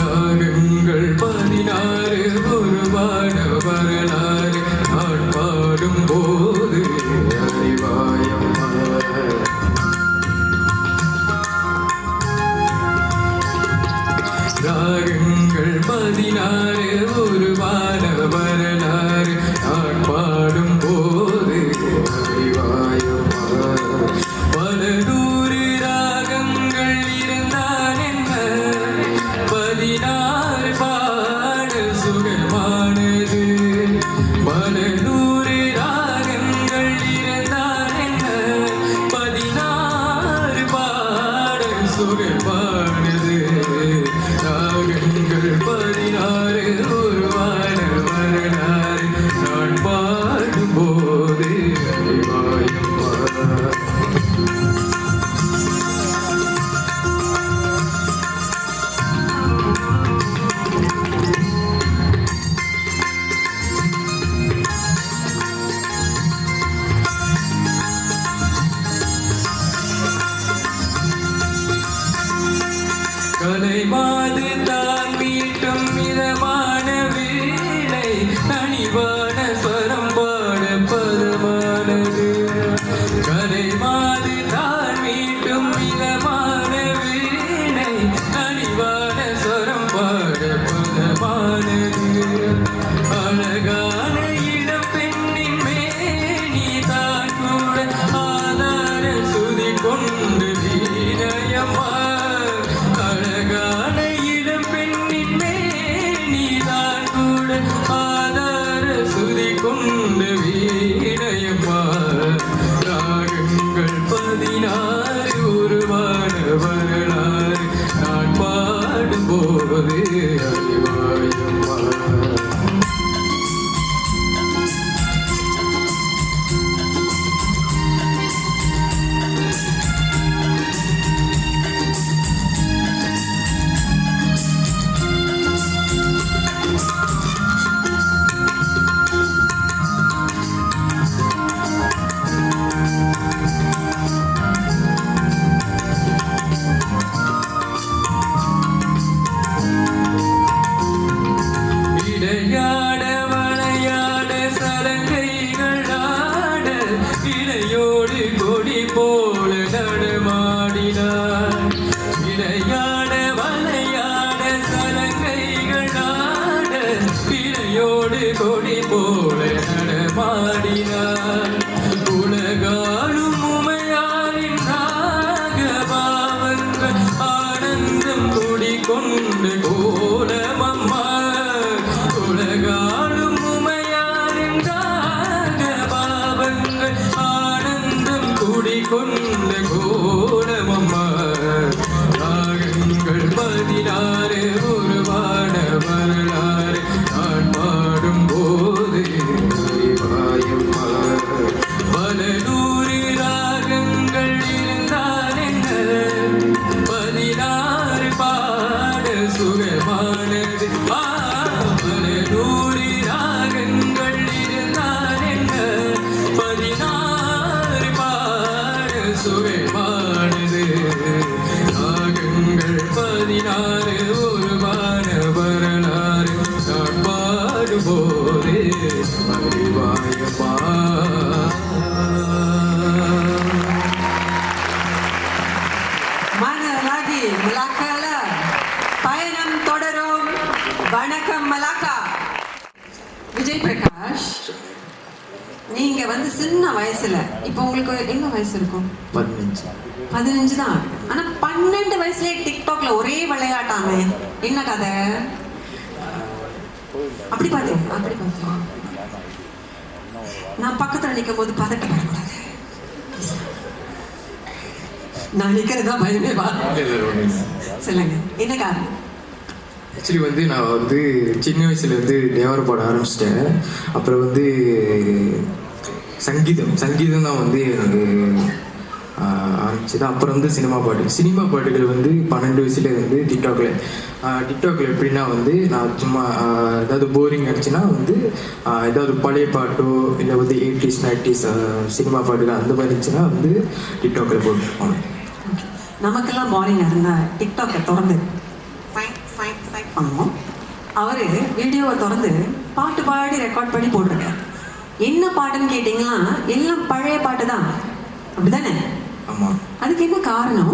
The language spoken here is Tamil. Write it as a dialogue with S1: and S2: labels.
S1: ராகங்கள் 16 ஒரு வாட வரலாறு நான் பாடும் போது அறிவாயம்மா. ராகங்கள் 16 ஒரு வாட வரலாறு நான் பாடும் போது அறிவாயம்மா. பல நூறு ராகங்கள் இருந்தால் என்ன 16 பாடல் சுகமானது. பல நூறு ராகங்கள் இருந்தால் என்ன 16 பாடல் சுகமானது. ராகங்கள் 16 ஒரு வாட வரலாறு நான் பாடும் போது அறிவாயம்மா. கலைமாது தான் மீட்டும் மிதமான வீணை தனிவான ஸ்வரம் பாட பதமானது. கலைமாது தான் மீட்டும் மிதமான வீணை தனிவான ஸ்வரம் பாட பதமானது. அழகான இளம் பெண்ணின் மேனி தான் கூட ஆதார சுதி கொண்டு வீணையம்மா. அழகான இளம் பெண்ணின் மேனிதான் கூட ஆதார சுதி கொண்டு வீணையம்மா. ராகங்கள் 16 உருவான வரலாறு நான் பாடும் போது அறிவாயம்மா. விளையாட வளையாட சலங்கைகள் ஆட இலையோடு கொடி போல நடமாடினார். விளையாட வளையாட சலங்கைகள் ஆட இலையோடு கொடி போல நடமாடினார். உலகாலும் உமையாரின் நாகபாவங்கள் ஆனந்தம் குடிகொண்டு கோலமம்மா. உலகாலும் உமையாரின் நாகபாவங்கள் ஆனந்தம் குடிகொண்ட கோலமம்மா. ராகங்கள் 16 உருவான வரலாறு நான் பாடும் போது அறிவாயம்மா. பல நூறு ராகங்கள் இருந்தால் என்ன 16 பாட சுகமானது. பல நூறு ராகங்கள் இருந்தால் என்ன 16 பாட சுகமானது. ராகங்கள் 16 உருவான வரலாறு நான் பாடும் போது அறிவாயம்மா.
S2: Mana lagi Melaka lah. பயணம் தொடரும். வணக்கம் மலாக்கா. விஜய் பிரகாஷ், நீங்க வந்து சின்ன வயசுல இப்போ உங்களுக்கு என்ன வயசு இருக்கும்? 15 தான் ஆகுது. ஆனா 12 வயசுலயே டிக்டாக்ல ஒரே விளையாட்டாமே, என்ன கதை? அப்படி பார்த்தேன். நான் பக்கத்துல நிற்கும் போது பதட்டம் வரக்கூடாது. நான் நிற்கிறதா பயமே வா. சொல்லுங்க, என்ன காரணம்?
S1: ஆக்சுவலி வந்து நான் வந்து சின்ன வயசுலேருந்து தேவரை பாட ஆரம்பிச்சிட்டேன். அப்புறம் வந்து சங்கீதம் தான் வந்து எனக்கு ஆரம்பிச்சது. அப்புறம் வந்து சினிமா பாட்டுகள் வந்து 12 வயசுல வந்து டிக்டாக்ல எப்படின்னா வந்து நான் சும்மா ஏதாவது போரிங் ஆயிடுச்சுன்னா வந்து ஏதாவது பழைய பாட்டோ இல்லை வந்து 80s 90s சினிமா பாட்டுகள் அந்த மாதிரி இருந்துச்சுன்னா வந்து டிக்டாக்ல போட்டுருப்போம்.
S2: நமக்கெல்லாம் போரிங் இருந்தால் டிக்டாக்கை திறந்து சைட் பண்ணோம். அவர் வீடியோவை திறந்து பாட்டு பாடி ரெக்கார்ட் பண்ணி போட்டிருக்காரு. என்ன பாட்டுன்னு கேட்டிங்கன்னா எல்லாம் பழைய பாட்டு தான், அப்படிதானே?
S1: ஆமாம்.
S2: அதுக்கு என்ன காரணம்?